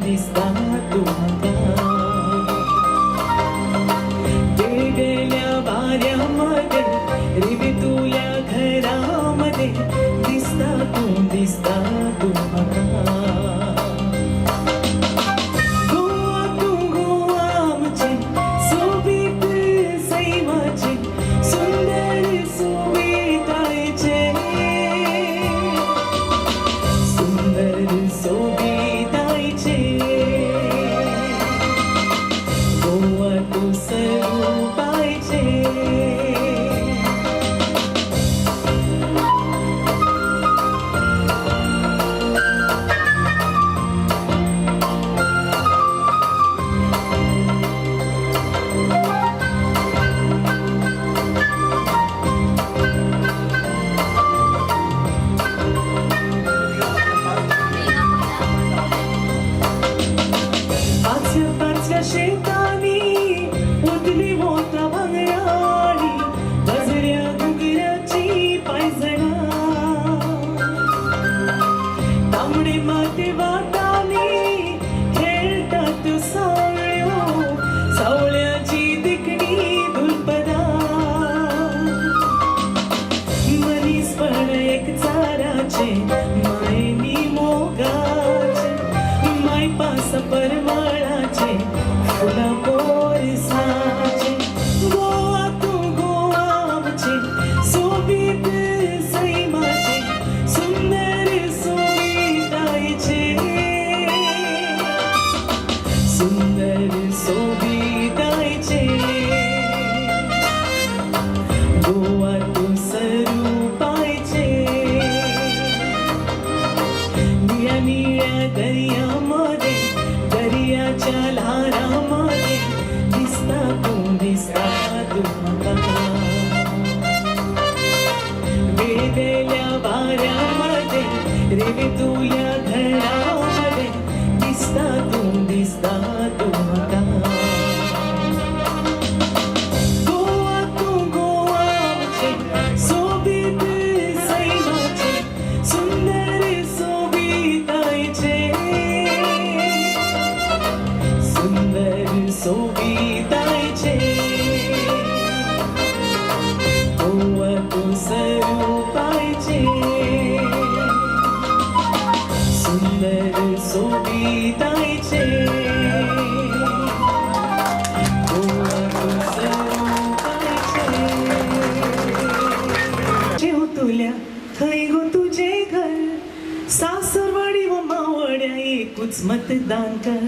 दिसता तू म्हाका वेगळ्या वाऱ्यामध्ये रिवी तुल्या घरामध्ये दिसता तू म्हाका शेतानी उतली मोठा भांगराळी गजऱ्या गुगऱ्याची पायजणा तांबडे माती वाटानी खेळतात सावळ्यो सावळ्याची दिकणी दुलपदा मनीसपण एक चाराचे मायनी मोगाचे माय पास परमाळाचे फुला पोरसाचे गोवा तू गोवा आमचे सोबीत सैमाचे सुंदर सोबीतायचे सुंदर सोबीतायचे गोवा तू सरूपायचे निळ्या निळ्या दर्यामध्ये दर्याच्या लहरामध्ये दिसता तू म्हाका वेगळ्या वाऱ्यामध्ये रेवे तुल्या घरामध्ये दिसता तू म्हाका गोवा तू गोवा आमचे सोबीत सैमाचे सुंदर सोबीतायचे सुंदर सोबीतायचे गोवा तू सरूपायचे सुंदर सोबीतायचे गोवा तू सरूपायचे जेव तुल्या थंय गो तुझे घर सासरवाडी व मावड्या एकूच मतदान कर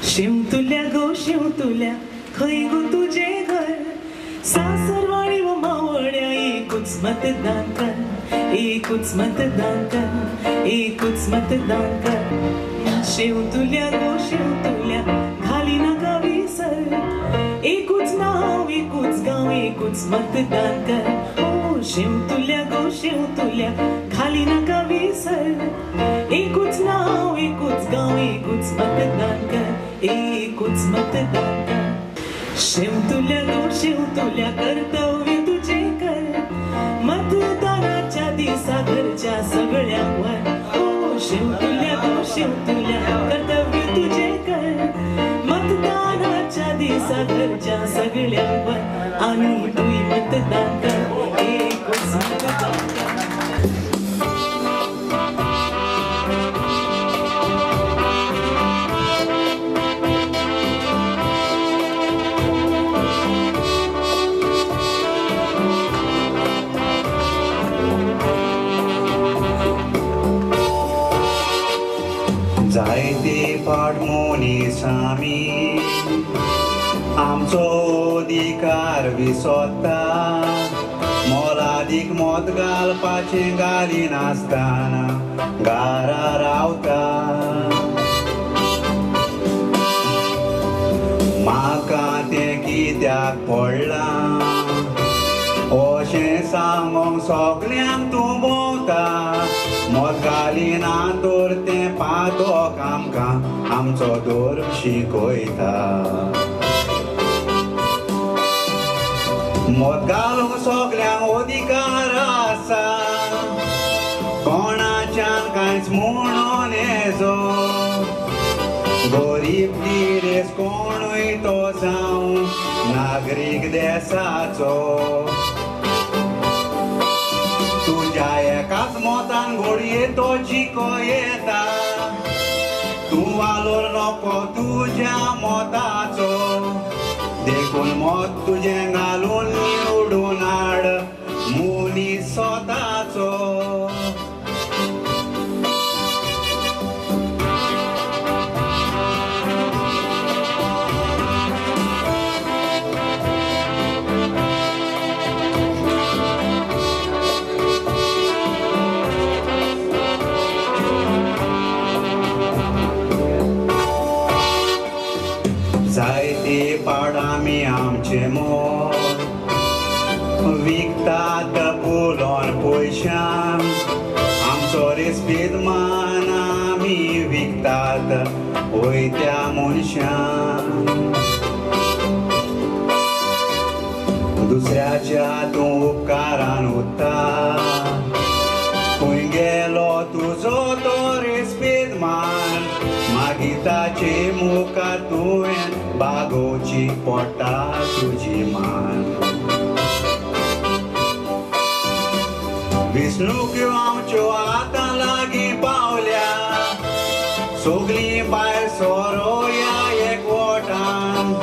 शिव तुल्या गो शिव तुल्या खंय गो तुझे घर सासरवाडी व मावड्या एकूच मतदान कर एकूच मतदान कर एकूच मतदान कर शिव तुल्या गो शिव तुल्या खाली नका विसर एकूच नाव एकूच गाव एकूच मतदान कर हो शिव तुल्या गो शिव तुल्या खाली नका विसर एकूच नाव एकूच गाव एकूच मतदान कर एकूच मतदान कर शिव तुल्या गो शिव तुल्या कर्तव्य तुझे कर मतदानाच्या दिसा घरच्या सगळ्यांवर हो शिव तुल्या गो शिव तुल्या कर्तव्य तुझे कर मतदानाच्या दिसा घरच्या सगळ्यांवर आणि तुई मतदान कर एकूच मतदान कर जायते फाटमोनी सामी आमचो अधिकार विसोत्ता मोलादीक मोत घालपाचे घाली नासतना घारा रावता म्हाका तें कित्याक पडलां अशें सांगोंक सगल्यांक तूं भोंवता मोत घालिना तर तें पातोक आमकां आमचो धर्म शिकयता मोत घालूंक सगल्यांक अधिकार आसा कोणाच्यान कांयच म्हणून येजो गरीब निरेश कोणूय तो जावं नागरीक देशाचो तुझ्या एकाच मोतान घोडये तो जिको येता तूं वालोर नको तुझ्या मोताचो देखून मत तुझें घालून निवडून हाड मुनीस स्वताचो जायते पाडामी आमचे मोल विकतात बोलोन पयशान आमचो रेस्पेद मान आमी विकतात वयत्या मनशान दुसऱ्याच्या तूं उपकारान उत्ता खंय गेलो तुजो तो रेस्पेद मान मागीर ताचे मुखार तुवें बागोवची पडटा तुजी मान विसणुक्यो आमच्यो आतां लागीं पावल्या सगळीं भायर सरोया एकवटान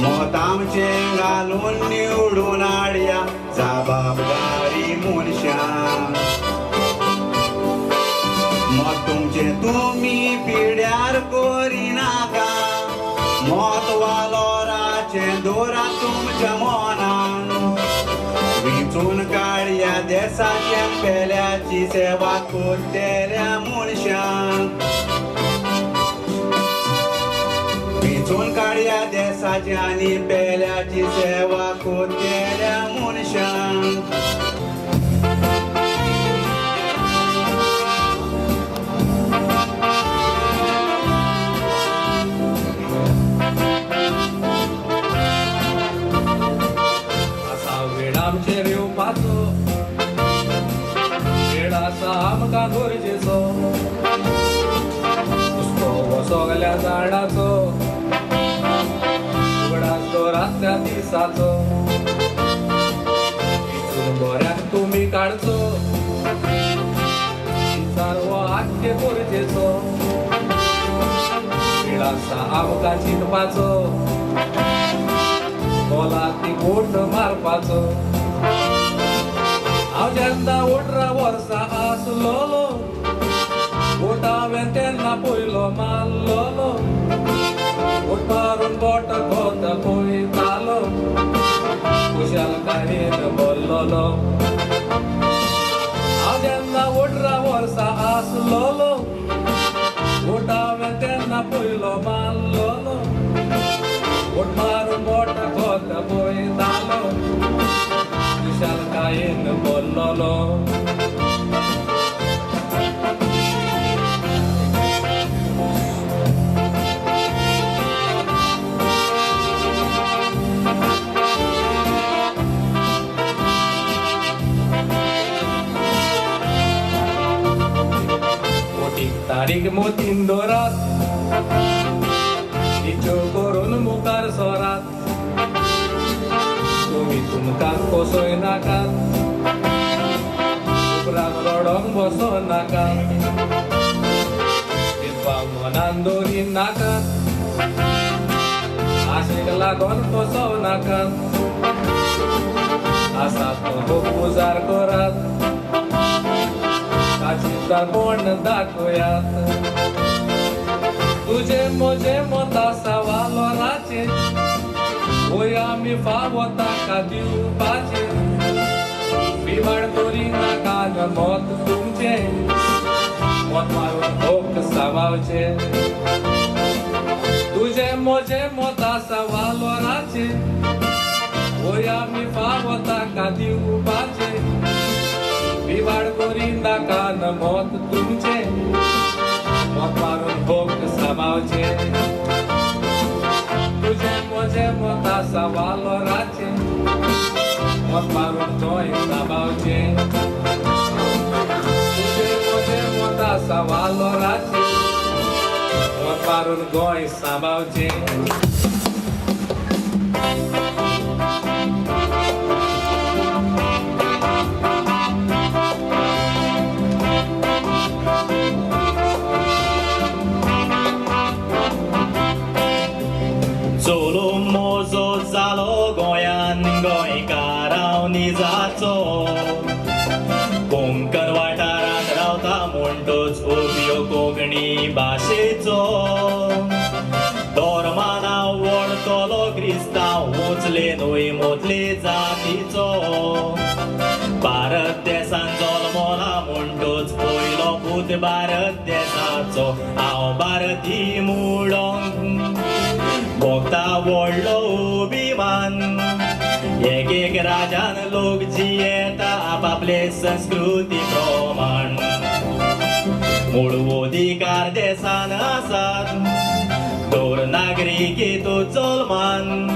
मोत आमचें घालून निवडून हाडया जबाबदारी मनशान मत तुमचें तुमी पिड्यार करिनाका मोत वालोराचें दोरा तुमच्या मोनान विचून काडया देशाच्या पेल्याची सेवा करतेल्या मनशांक विचून काडया देशाची आनी पेल्याची सेवा करतेल्या मनशांक आमचेर येवपाचो वेळ आसा आमकां गरजेचो हुस्को हो सगल्या झाडाचो उगडाचो रातच्या दिसाचो विचून बऱ्याक तुमी काडचो विचार हो आख्खे गरजेचो वेळ आसा आमकां चिंतपाचो बोला ती गोट मारपाचो हांव जेन्ना 18 वर्सां आसलोलो गोट हांवें तेन्ना पयलो मारलोलो गोट मारून बोट खोत पळयतालो खुशालकायेन बोल्लोलो हांव जेन्ना 18 वर्सां आसलोलो गोट हांवें तेन्ना पयलो मारलोलो गोट मारून बोट खोत पळयतालो खुशालकायेन बोल्लोलो मोठीक तारीख मोतीन दोरात निच्यो करून मुखार सोरात तुमी तुमकां कोसोय नाकात उपरांत रडोंक बसो नाकात भेदभाव मनान दवरी नाकात आशेक लागोन फसोव नाकात आसा तो उजार करात ताची कोण दाखोयात तुझे मोजे मत आसा वालोराचे होय आमी फावो ताका दिवपाचे बिवाड करी नाका मत तुमचे मत मारून भोग सामावचे तुझे मोजे मत आसा वालोराचे होय आमी फावो ताका दिवपाचे बिवाड करी नाका मत तुमचे मत मारून भोग सामावचे तुझे मोजे मत आसा वालोराचे मत मारून थंय सामावचे तुझे मोजे मत आसा वालोराचे मत मत मारून गोंय सांबाळचें चलो मोजो जालो गोंयान गोंयकारांव निजाचो कोंकण वाठारांत रावता म्हणटोच उपयोग कोंकणी भाशेचो धोर्माना वळतलो क्रिस्तांव उचले न्हय मोतले जातीचो भारत देशान जल्मला म्हणटोच पयलो पूत भारत देशाचो हांव भारती मुळोंक भोगता व्हडलो अभिमान एक एक राजान लोक जियेता आपापले संस्कृती प्रमाण मूळ अधिकार देशान आसात दोर नागरिकेतो जल्मान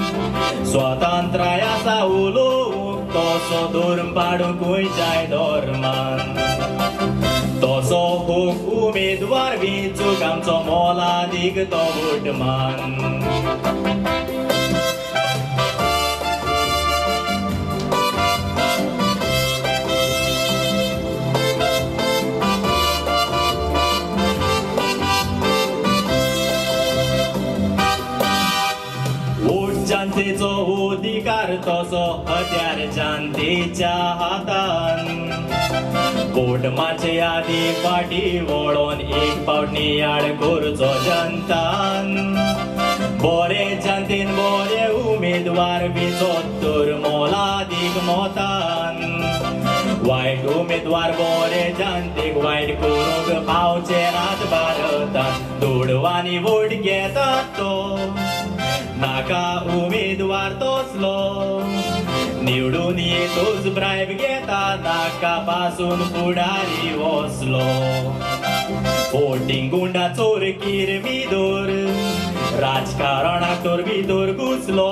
स्वातंत्र्य आसा उलोवंक तसो धर्म पाडूंकूय जाय धर्मान तसो होक उमेदवार वेंचूंक आमचो मोलादीक तो गुटमान जनतेचो अधिकार तसो हत्यार जनतेच्या हातान पोट माचे आदी फाटी वळोन एक फावट नियाळ करचो जनतान बरे जनतेन बरे उमेदवार वेंचोत तर मोलादीक मोतान वायट उमेदवार बरे जनतेक वायट करूंक पावचे नात भारतान दुडवांनी वोट घेतात तो नाका उमेदवार तसलो निवडून येतोच ब्रायब घेता नाका पासून फुडारी वसलो वोटिंग गुंडा चोर कीर भितर राजकारणाक तर भितर घुसलो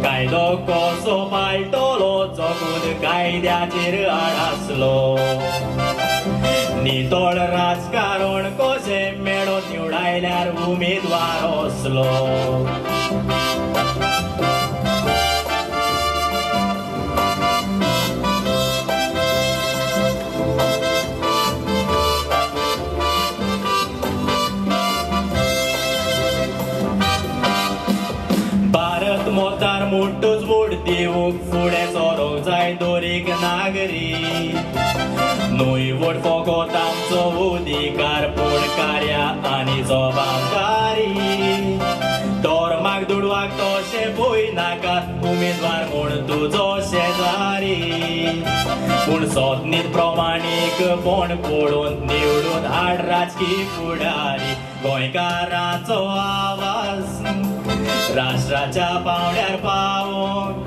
कायदो कसो पाळटलो जगून कायद्याचेर आडासलो नितळ राजकारण कशें मेळोन निवडायल्यार उमेदवार असलो भारत मोतार मोठोच वोट दिवंक फुडें सरोंक जाय दरेक नागरीक न्हय वोट फकत आमचो अधिकार पूण कार्या आनी जबाबदारी धर्माक दुडवाक तशें भंय नाका उमेदवार म्हूण तुजो शेजारी पूण सदनीत प्रमाणीकपण पळोवन निवडून हाड राजकीय फुडारी गोंयकारांचो आवाज राष्ट्राच्या पावंड्यार पावोंक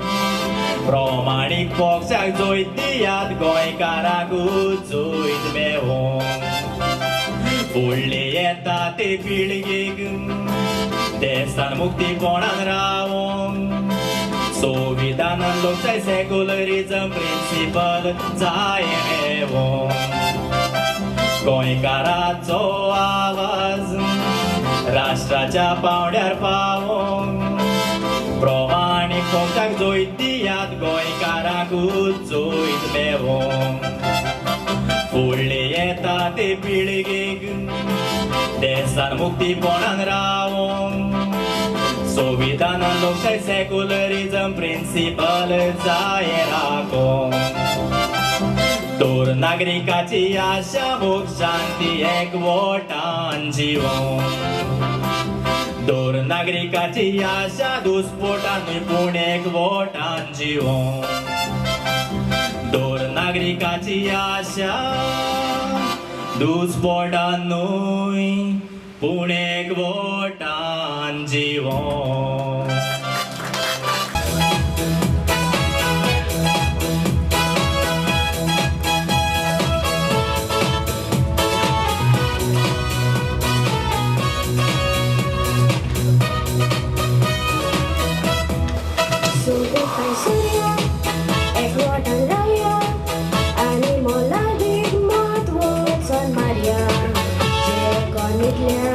प्रमाणीक पक्षाक जोईत दियात गोंयकारांकूच जोईत मेळोंक फुडले येता ते पिळगेक देशान मुक्तीपणान रावोंक संविधानान लोकशाय सेक्युलरिझम प्रिन्सिपल जाय मेळोंक गोंयकाराचो आवाज राष्ट्राच्या पावंड्यार पावोंक प्रमाणीक पक्षाक जोईत दियात गोंयकारांकूच जोईत मेळोंक फुडले येता ते पिळगेक देशान मुक्तीपणान रावोंक संविधानान लोकशाय सेक्युलरिझम प्रिन्सिपल जाय राखोंक तर नागरिकाची आशा मोग शांती एकवटान जिवोंक दोर नागरिकाची आशा दुस्फोटान पूण एकवटान जिवोंक दोर नागरिकाची आशा दुस्फोटान न्हय पूण एकवटान जिवोंक Maria, Jerekonitlia,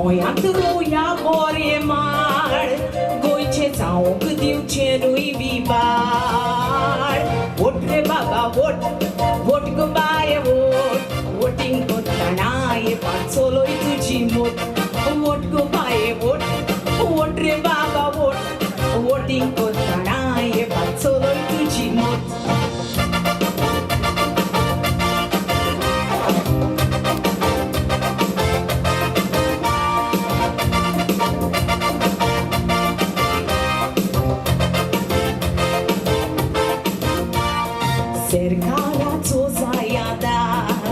गोंयांत रोया बरे माळ गोंयचे जावंक दिवचेरूय बिबाळ वोट रे बाबा वोट वोट गो बाये वोट वोटिंग कोत्ताना ये पांचोलोय तुजी मोट वोट गो बाये वोट वोट रे बाबा वोट वोटिंग कोत्ताना ये पांचोलोय तुजी मोट सरकाराचो जायादार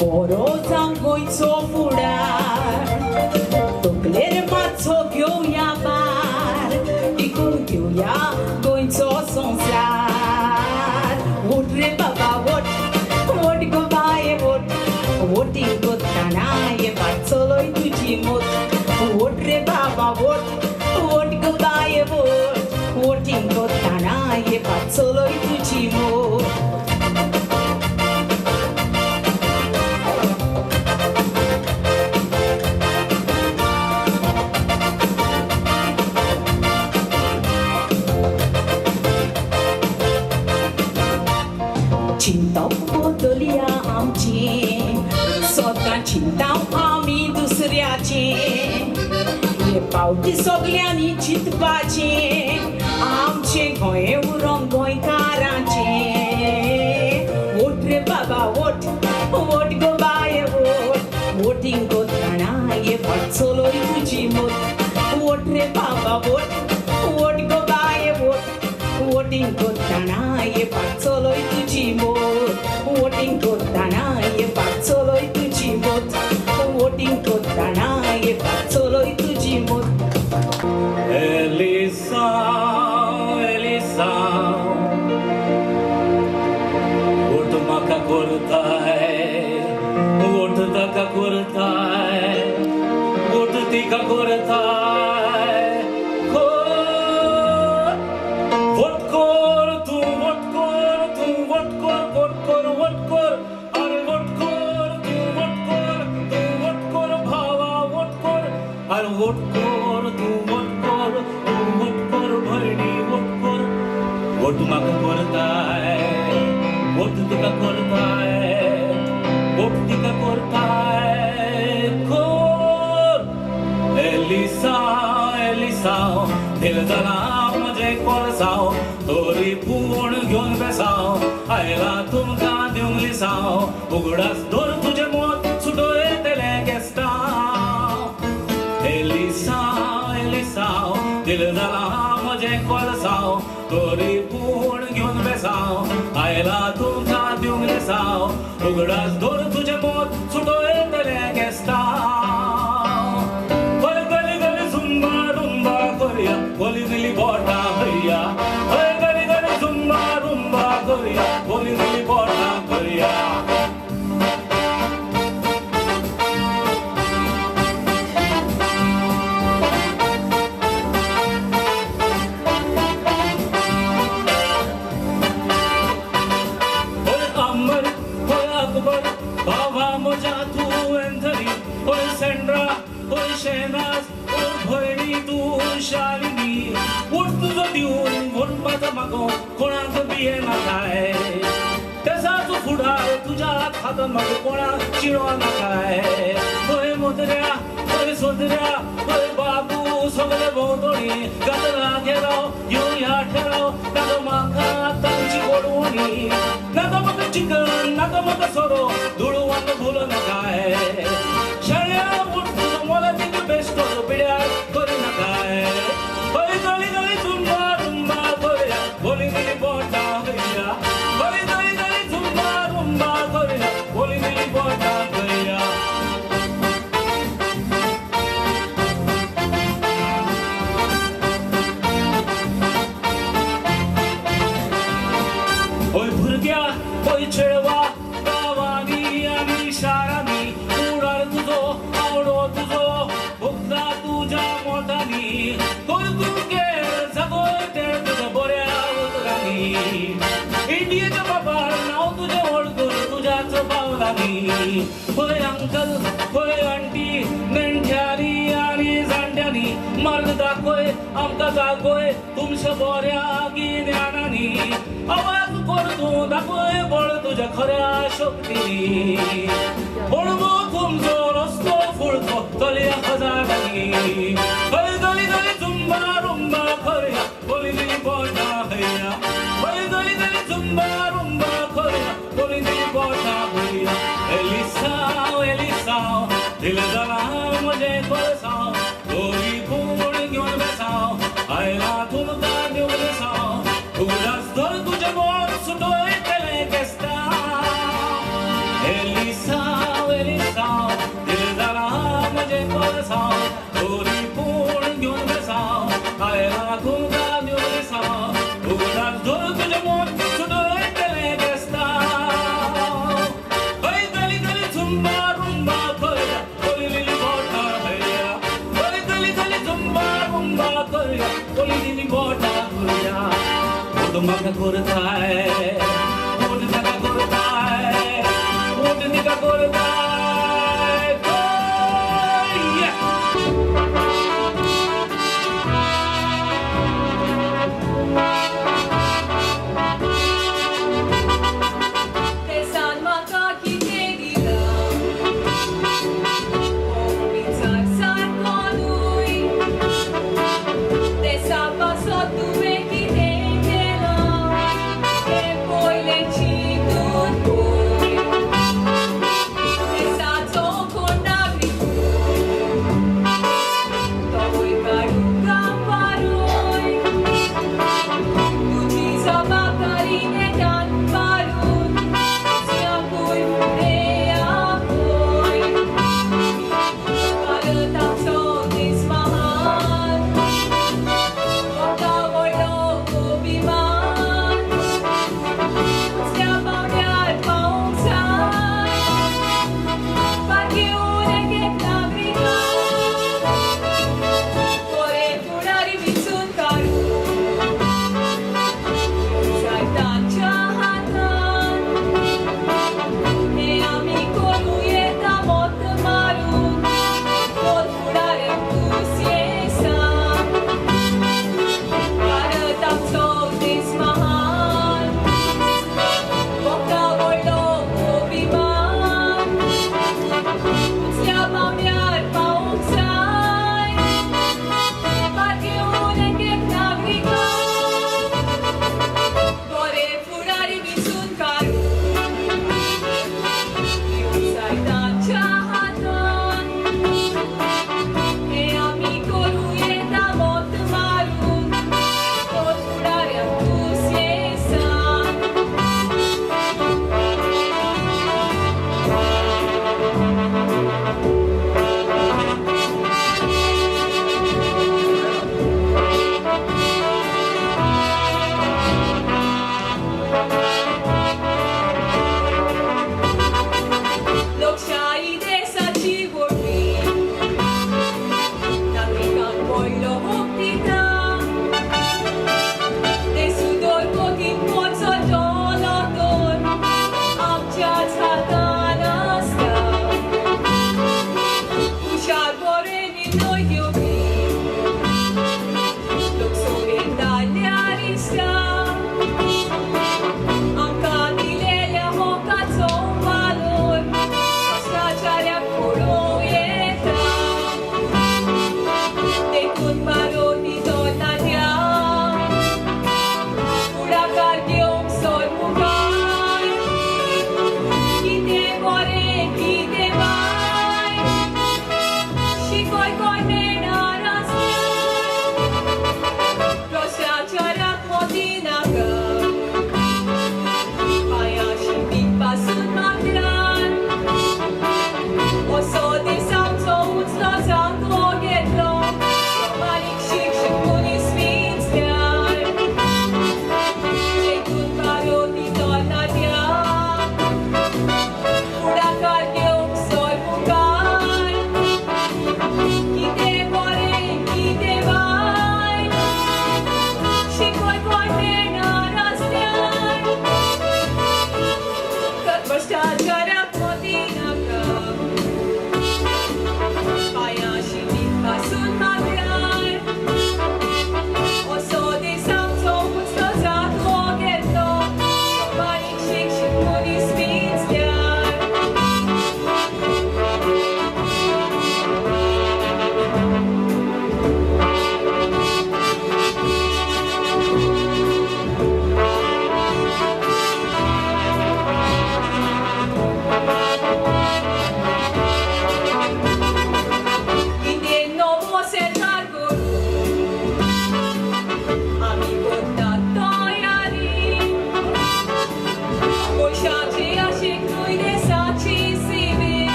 बरो जावं गोंयचो फुडार तकलेर मातसो घेवया भार टिकून घेवया गोंयचो संवसार वोट रे बाबा वोट वोट गो बाये वोट वोटिंग कोत्ताना ये पांचोलोय तुजी मोट वोट रे बाबा वोट वोट गो बाये वोट वोटिंग कोत्ताना ये पांचोलोय तुजी मोट चिंताव बदलया आमची स्वता चिंताव आमी दुसऱ्याचे हे पावटी सगल्यांनी चिंतपाचे आमचे गोंय उरोंक गोंयकारांचे वोट रे बाबा वोट वोट गो बाये वोट वोटिंग कोत्ताना ये पांचोलोय तुजी मोट वोट रे बाबा वोट वोट गो बाये वोट वोटिंग कोत्ताना ये पांचोलोय तुजी मोट वोटिंग कोत्ताना ये पांचोलोय तुजी मोट वोटिंग कोत्ताना ये पांचोलोय तुजी मोट Elisa, Elisa, वोट म्हाका करताय वोट ताका करताय वोट तिका करताय वोट कर तूं वोट कर तूं वोट कर वोट कर वोट कर अरे वोट कर तूं वोट कर भावा वोट कर अरे वोट कर तूं वोट कर भयणी वोट कर वोट म्हाका करताय वोट तुका करताय वोट तिका करताय कर एलिसा एलिसा दिल जाला म्हजें कोळसाव तोरी पूण घेवन बेसाव आयला तुमकां दिवंक लिसाव उगडास दोर तुजें मोत सुटयतले गेस्टाव एलिसा एलिसा दिल जाला म्हजें कोळसाव तोरी पूण घेवन बेसाव आयला तुमकां दिवंक लिसाव उगडास दोर तुजें मोत सुटयतले गेस्टाव गली गली गली झुंबा रुंबा करुया गली गली बोटां करुया गली गली झुंबा रुंबा करुया गली गली बोटां करुया बाबा म्हज्या तूं एंथनी ओय सेंड्रा ओय शेनाज ओय भयणी तूं शालिनी वोट तुजो दिवन वोट म्हाजो मागो कोणाक बिये नाकाय देसाचो फुडार तुज्या हातान म्हाका कोणाक चिडो नाकाय ओय मोदऱ्या ओय सोदऱ्या ओय बाबू सगळे भोंवतणी गातला घेराव येवया ठेराव नाका म्हाका तांची गोडवणी नाका म्हाका चिकन नाका म्हाका सोरो धुळवान भुलो नाकाय शाळ्या वोट तुजो मोला तिका बेश्टो पिड्यार करी नाकाय ओय गली गली झुंबा रुंबा करुया गली गली बोटां करुया गली गली गली झुंबा रुंबा करुया गली गली बोटां करुया ओय भुरग्या ओय चेडवा गांवांनी आमी होय अंकल होय आंटी नेंठ्यानी आणि जाणट्यानी मार्ग दाखोय आमकां दाखोय तुमच्या बऱ्या गिन्यानानी आवाज करतो दाखोय बळ तुझ्या खऱ्या शक्तीनी पळवो तुमचो रस्तो फुडको चलया हजारांनी हय गली गली झुंबा रुंबा खऱ्या बोलिनी बोटा हैया हय गली गली झुंबा रुंबा खऱ्या बोलिनी बोटा हैया एलिसाव दिल जाला म्हजे कोळसाव दोरी पूण घेवन बेसाव आयला तुमकां देव बेसाव तुझाच धर तुझे बोट सुटोय केले केस्ता एलिसाव दिल जाला म्हजे कोळसाव दोरी पूण घेवन बेसाव आयला तुमकां देव बेसाव तुझाच धर तुझे बोट सुटोय केले केस्ता हय गली गली झुंबा रुंबा खऱ्या बोलिनी बोटा हैया हय गली गली झुंबा रुंबा खऱ्या बोलिनी बोटा हैया म्हाका करताय